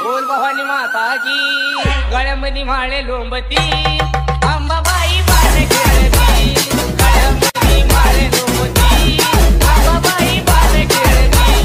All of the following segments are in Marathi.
बोल भवानी माता की गळ्यामध्ये माळे लोंबती अंबाबाई बाळ खेळती गळ्यामध्ये माळे लोंबती अंबाबाई बाळ खेळती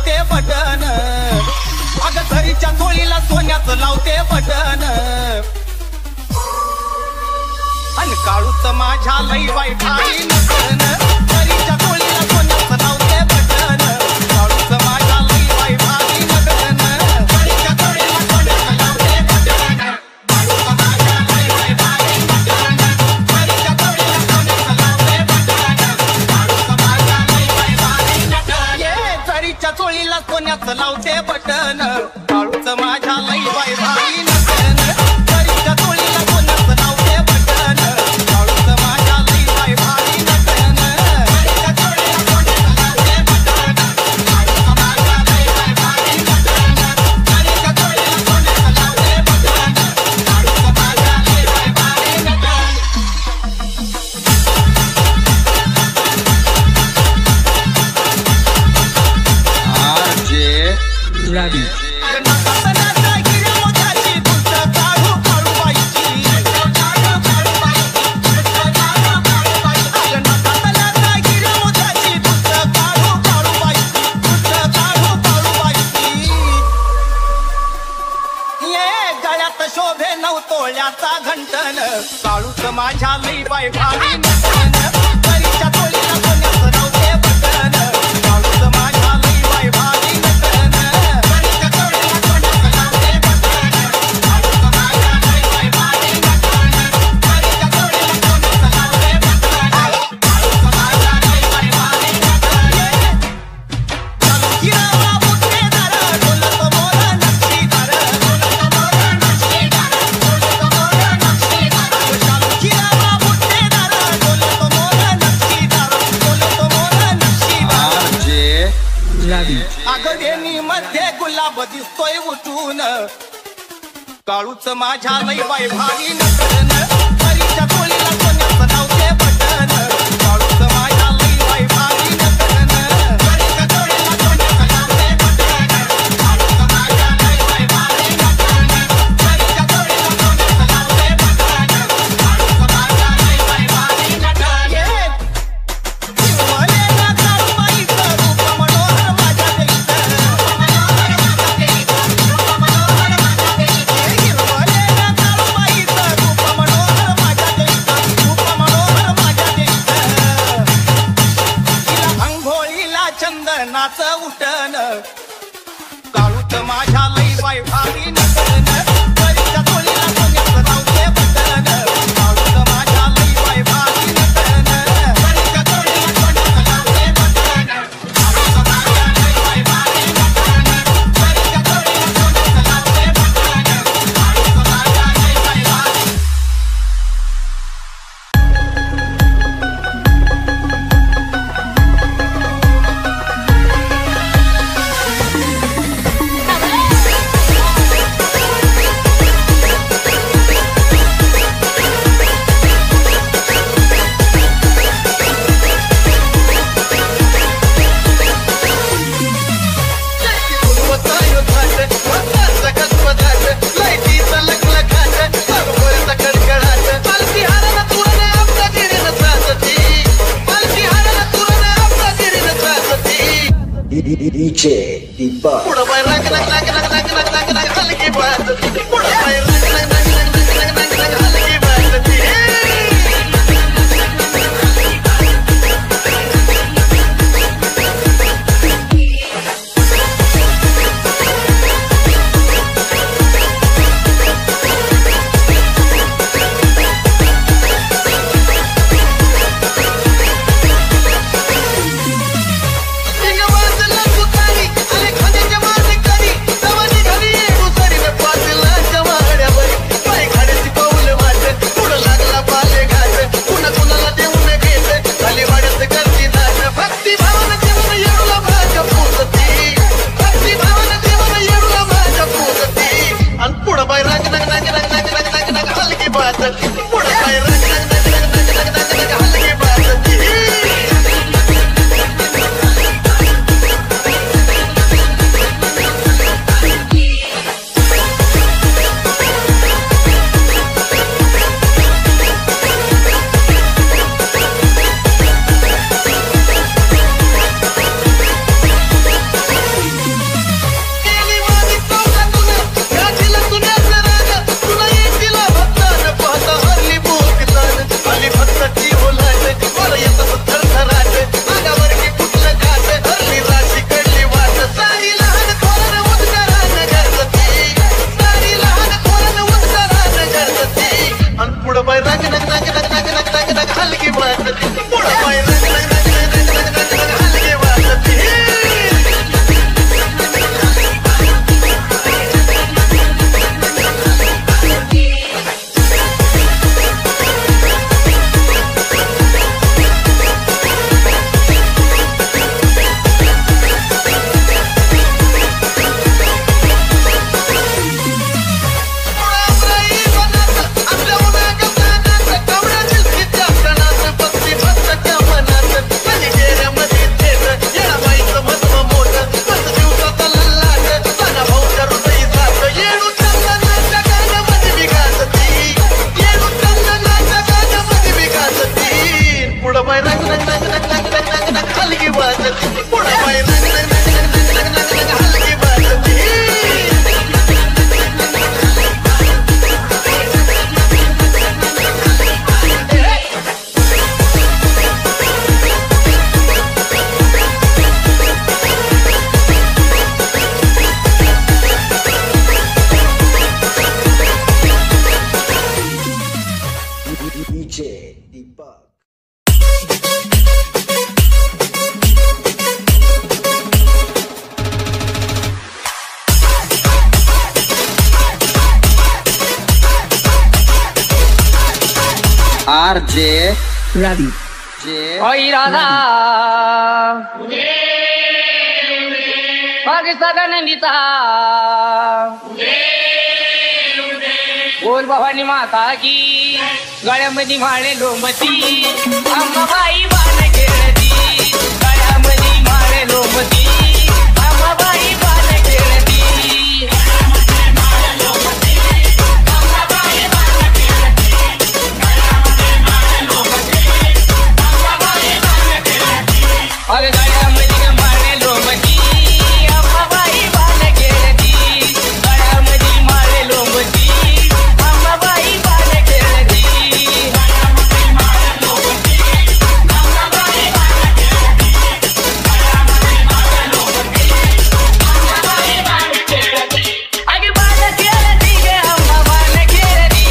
लावते बटन अग घरीच्या चोळीला सोन्याचं लावते बटन आणि काळूच माझ्या लई वाईट आई नटन घरीच्या चोळीला सोन्याचं लावते बटन काळूच माझ्या लई वाईट आई नटन घरीच्या चोळीला सोन्याचं लावते बटन काळूच माझ्या लई वाईट आई नटन घरीच्या चोळीला सोन्याचं लावते बटन काळूच माझ्या लई वाईट आई नटन ये घरीच्या चोळीला सोन्याचं लावते बटन काळूच माझ्या लई वाईट आई नटन घरीच्या चोळीला सोन्याचं लावते बटन काळूच माझ्या लई वाईट आई नटन घरीच्या चोळीला सोन्याचं लावते बटन काळूच माझ्या लई वाईट आई नटन घरीच्या चोळीला सोन्याचं लावते बटन काळूच माझ्या लई वाईट आई नटन Ravi. शोभे नवतोळ्याचा घंटन काळूच माझ्या लई बाई भारी नटन घरीच्या चोळीला सोन्याचं लावते बटन काळूच माझ्या लई बाई भारी नटन घरीच्या चोळीला सोन्याचं लावते बटन काळूच माझ्या लई बाई भारी नटन घरीच्या चोळीला सोन्याचं लावते बटन काळूच माझ्या लई बाई भारी नटन चालू गिरावा बुट्टेदार ढोलक मोर नक्षीदार ढोलक मोर नक्षीदार ढोलक मोर नक्षीदार चालू गिरावा बुट्टेदार ढोलक मोर नक्षीदार ढोलक मोर नक्षीदार Ravi. आगवेनी मध्ये गुलाब दिसतोय उठून काळूच माझ्या लई बाई भारी नटन घरीच्या चोळीला सोन्याचं लावते बटन काळूच माझ्या लई बाई भारी नटन घरीच्या चोळीला सोन्याचं लावते बटन काळूच माझ्या लई बाई भारी नटन घरीच्या चोळीला सोन्याचं लावते बटन काळूच माझ्या लई बाई भारी नटन हिरवलेल्या काळूबाईचं रूप मनोहर माझ्या देईचं मनोहर माझ्या देईचं रूप मनोहर माझ्या देईचं हिरवलेल्या काळूबाईचं रूप मनोहर माझ्या देईचं रूप मनोहर माझ्या देईचं तिला अंघोळीला चंदनाचं उठण काळूच माझ्या लई बाई भारी नटन घरीच्या चोळीला सोन्याचं लावते बटन काळूच माझ्या लई बाई भारी नटन घरीच्या चोळीला सोन्याचं लावते बटन काळूच माझ्या लई बाई भारी नटन घरीच्या चोळीला सोन्याचं लावते बटन काळूच माझ्या लई बाई भारी DJ Dipa. खाण्याच्या मार्ग करी तवा निघाली मुसरी पाचला RJ Ravi. ओई राधा मग सदनंदिता बोल भवानी माता की गळ्यामध्ये माळे लोंबती अंबाबाई बाण खेळती गळ्यामध्ये माळे लोंबती अंबाबाई बाण खेळती अरे गळ्यामध्ये माळे लोंबती अंबाबाई बाण खेळती गळ्यामध्ये माळे लोंबती अंबाबाई बाण खेळती अगे बाण खेळती गे अंबा बाण खेळती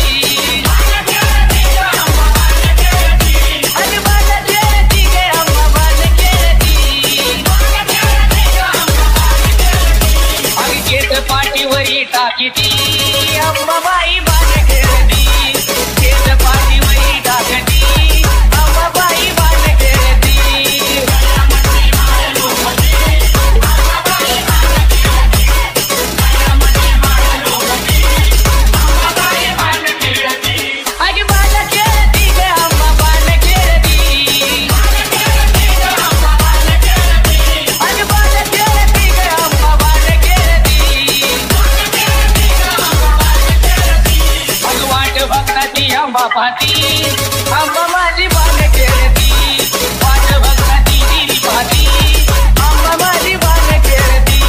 अगे बाण खेळती गे अंबा बाण अगे केस पाठीवरी टाकीती अंबाबाई बाण खेळती केस पाठीवरी टाकती अंबाबाई बाण खेळती अगे बाण खेळती गे अंबा बाण खेळती अगे बाण खेळती गे अंबा बाण खेळती अग वाट बघती अंबा पाहती अंबा माझी बाण खेळती वाट बघती देवी पाहती अंबा माझी बाण खेळती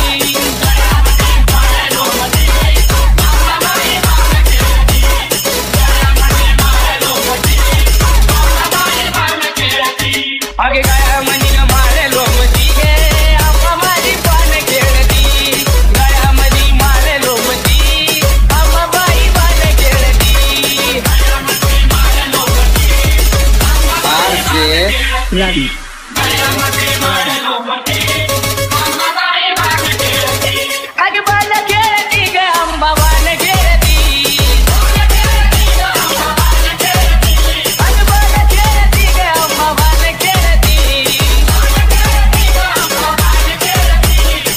अगे गळ्यामध्ये माळे लोंबती गे अंबा माझी बाण खेळती गळ्यामध्ये माळे लोंबती अंबाबाई बाण खेळती RJ Ravi. अगे बाण खेळती गे अंबा बाण खेळती अगे बाण खेळती गे अंबा बाण खेळती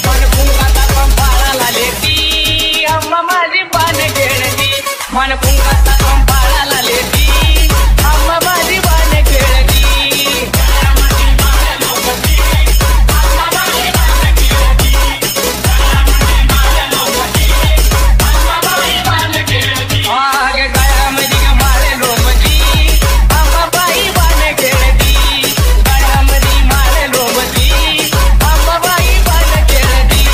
मन पुंगाचा पंपाळाला लेती अंबा माझी बाण खेळती मन पुंगाचा पंपाळाला लेती अंबा माझी बाण खेळती आगे गळ्यामध्ये माळे लोंबती अंबाबाई बाण खेळती गळ्यामध्ये माळे लोंबती अंबाबाई बाण खेळती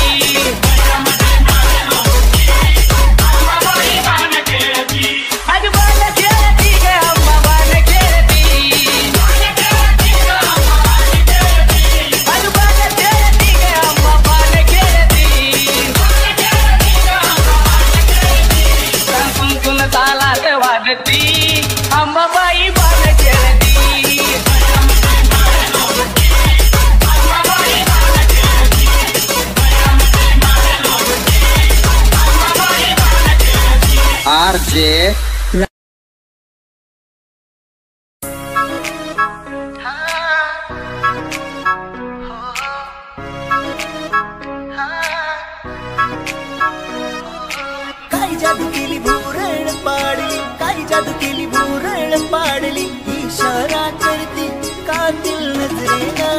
अगे बाण खेळती गे अंबा बाण खेळती अगे बाण खेळती गे अंबा बाण खेळती कुंकुन तालात वाजती अंबाबाई बाण खेळती RJ काही जादू केली भोरळ पाडली काही जादू केली भोरळ पाडली इशारा करती कातिल नजरेना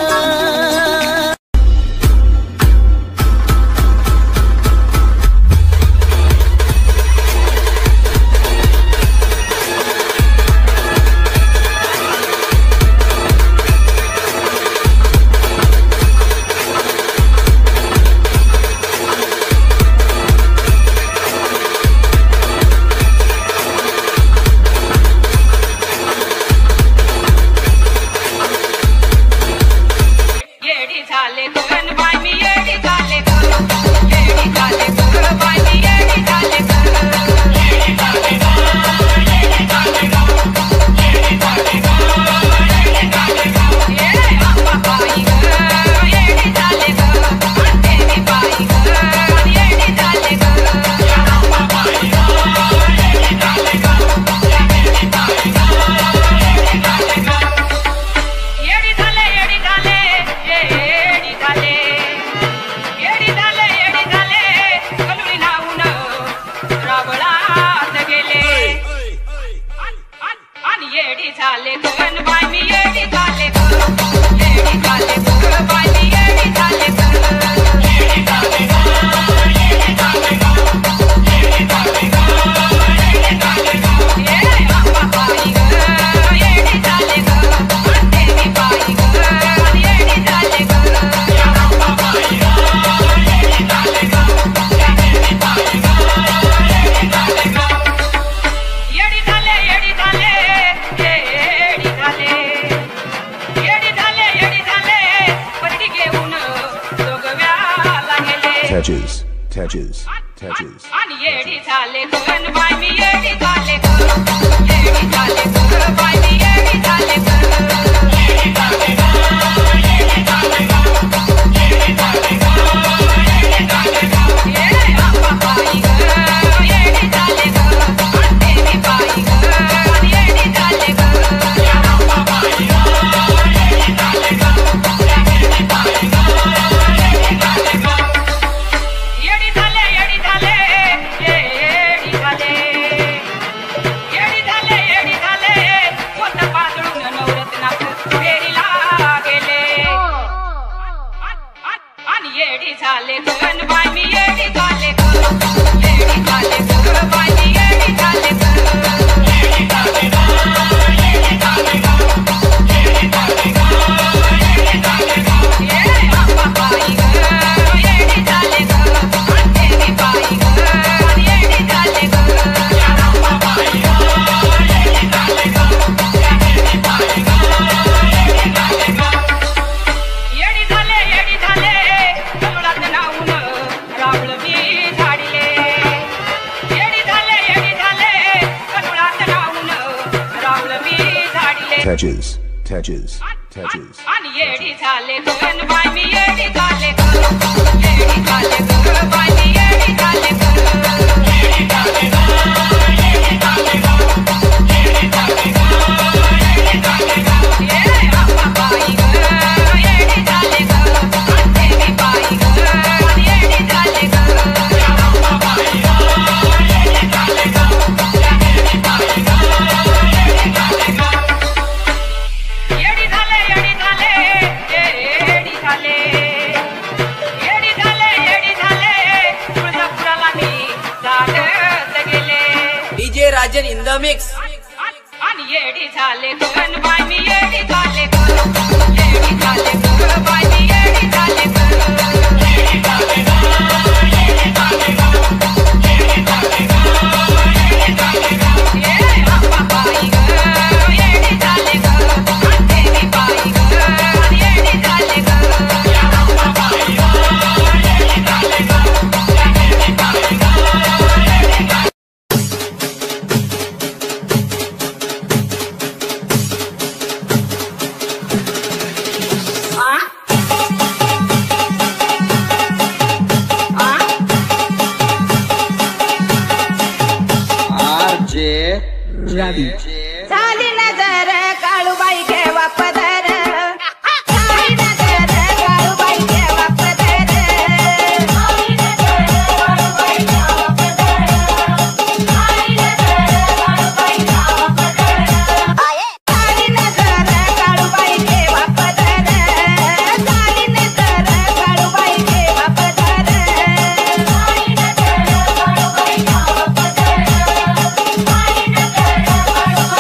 ये Tedges, Tedges, Tedges. आणि येडी झाले गण बाय मी येडी झाले गण येडी झाले गण बाय मी येडी झाले गण येडी झाले गण येडी झाले गण येडी झाले गण येडी झाले गण ये आप्पा बाई गण येडी झाले गण अंतेरी बाई गण येडी झाले गण या आप्पा बाई गण येडी झाले गण अंतेरी बाई गण येडी झाले गण येडी झाले येडी झाले येडी झाले येडी झाले येडी झाले स्वतः पाजळून नवरत्नात फेरीला गेले आणि येडी झाले गण बाय मी येडी झाले गण येडी झाले गण बाय मी येडी झाले गण येडी झाले गण येडी झाले गण येडी झाले गण येडी झाले गण ये आप्पा बाई गण येडी झाले गण अंतेरी बाई गण येडी झाले गण या आप्पा बाई गण येडी झाले गण अंतेरी बाई गण येडी झाले गण येडी झाले करुणात नाऊन रावळ मी झाडिले येडी झाले करुणात नाऊन रावळ मी झाडिले Tedges, Tedges, Tedges. आणि येडी झाले गण बाय मी येडी झाले गण येडी झाले गण बाय मी येडी झाले गण येडी झाले गण येडी झाले गण येडी झाले गण येडी झाले गण ये आप्पा बाई गण येडी झाले गण अंतेरी बाई गण येडी झाले गण या आप्पा बाई गण येडी झाले गण अंतेरी बाई गण येडी झाले गण येडी झाले येडी झाले येडी झाले येडी झाले तुळजापुराला मी जात गेले DJ Rajan in the mix. आणि येडी झाले गण बाय मी येडी झाले गण येडी झाले गण बाय मी येडी झाले गण येडी झाले गण येडी झाले गण येडी झाले गण येडी झाले गण ये आप्पा बाई गण येडी झाले गण अंतेरी बाई गण येडी झाले गण या आप्पा बाई गण येडी झाले गण अंतेरी बाई गण येडी झाले Ravi. झाली नजर काळूबाई केव्हा पदर झाली नजर काळूबाई केव्हा पदर झाली नजर काळूबाई केव्हा पदर झाली नजर काळूबाई केव्हा पदर झाली नजर काळूबाई केव्हा पदर झाली नजर काळूबाई केव्हा पदर झाली नजर काळूबाई केव्हा पदर झाली नजर काळूबाई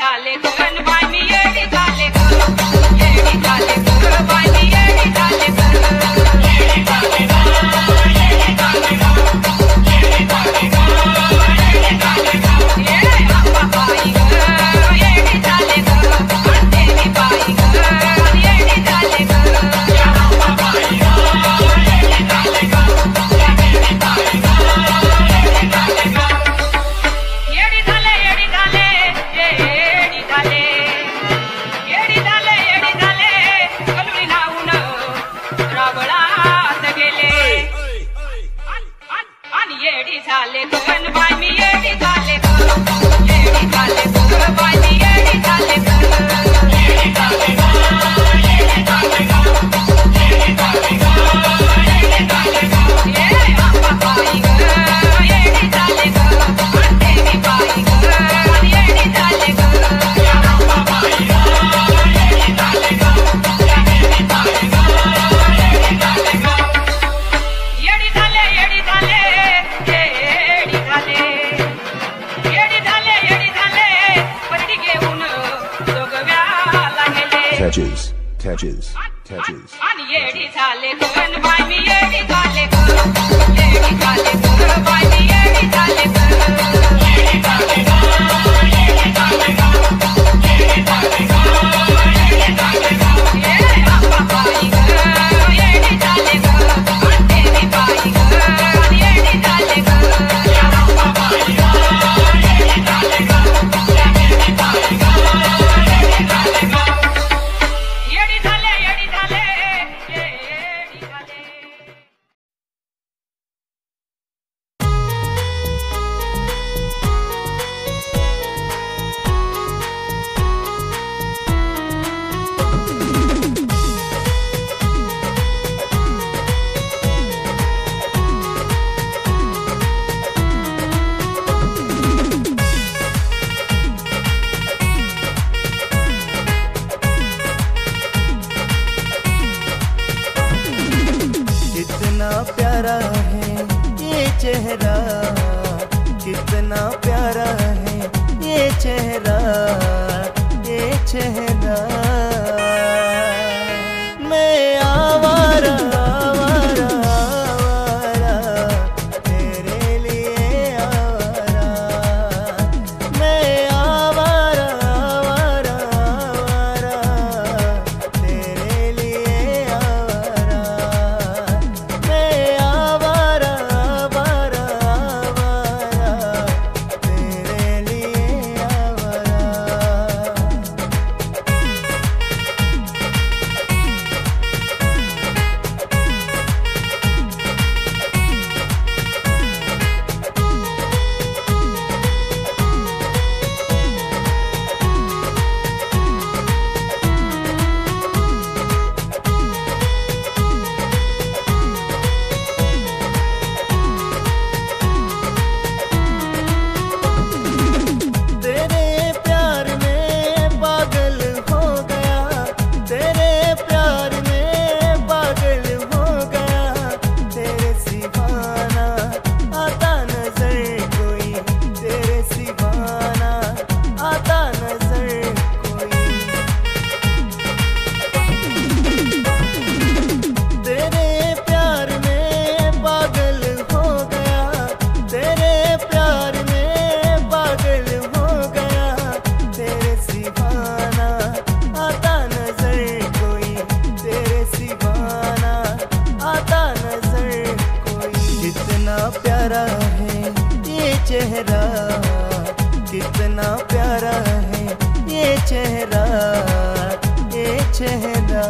झाले गण बाई मी येडी झाले गण येडी झाले गण बाई मी येडी झाले गण येडी झाले गण येडी झाले गण येडी झाले गण येडी झाले गण ये आंबा बाई गण येडी झाले गण देवी बाई गण येडी झाले गण या आंबा बाई गण येडी झाले गण या देवी बाई गण येडी झाले गण येडी झाले येडी झाले येडी झाले येडी झाले येडी झाले कलुरी नाऊन रावळात गेले आणि येडी झाले गण बाई मी येडी झाले येडी झाले गण बाई मी येडी झाले येडी झाले गण येडी झाले गण येडी झाले गण येडी झाले गण ये आंबा बाई गण येडी झाले गण देवी बाई गण येडी झाले गण या आंबा बाई गण येडी झाले गण या देवी बाई गण येडी झाले गण येडी झाले येडी झाले येडी झाले येडी झाले येडी झाले पट्टी घेऊन जोगव्याला गेले Tetches. आणि येडी झाले गण बाई मी येडी झाले गण येडी झाले गण बाई मी येडी झाले गण येडी झाले गण येडी झाले गण येडी झाले गण येडी झाले गण ये आंबा बाई गण येडी झाले गण देवी बाई गण येडी झाले गण या आंबा बाई गण येडी झाले गण या देवी बाई गण येडी झाले गण येडी झाले येडी झाले येडी झाले कितना प्यारा है ये चेहरा, कितना प्यारा है ये चेहरा, ये चेहरा। मैं आवारा आवारा आवारा तेरे लिए आवारा, मैं आवारा आवारा आवारा तेरे लिए आवारा, मैं आवारा आवारा आवारा तेरे लिए आवारा। तेरे प्यार में पागल हो गया, तेरे प्यार में पागल हो गया, तेरे सिवाना आता नजर कोई, तेरे सिवाना आता नजर कोई। तेरे प्यार में पागल हो गया, तेरे प्यार में पागल हो गया, तेरे सिवाना आता नजर कोई, तेरे सिवाना आता नजर कोई। कितना प्यारा है ये चेहरा, कितना प्यारा है ये चेहरा, ये चेहरा।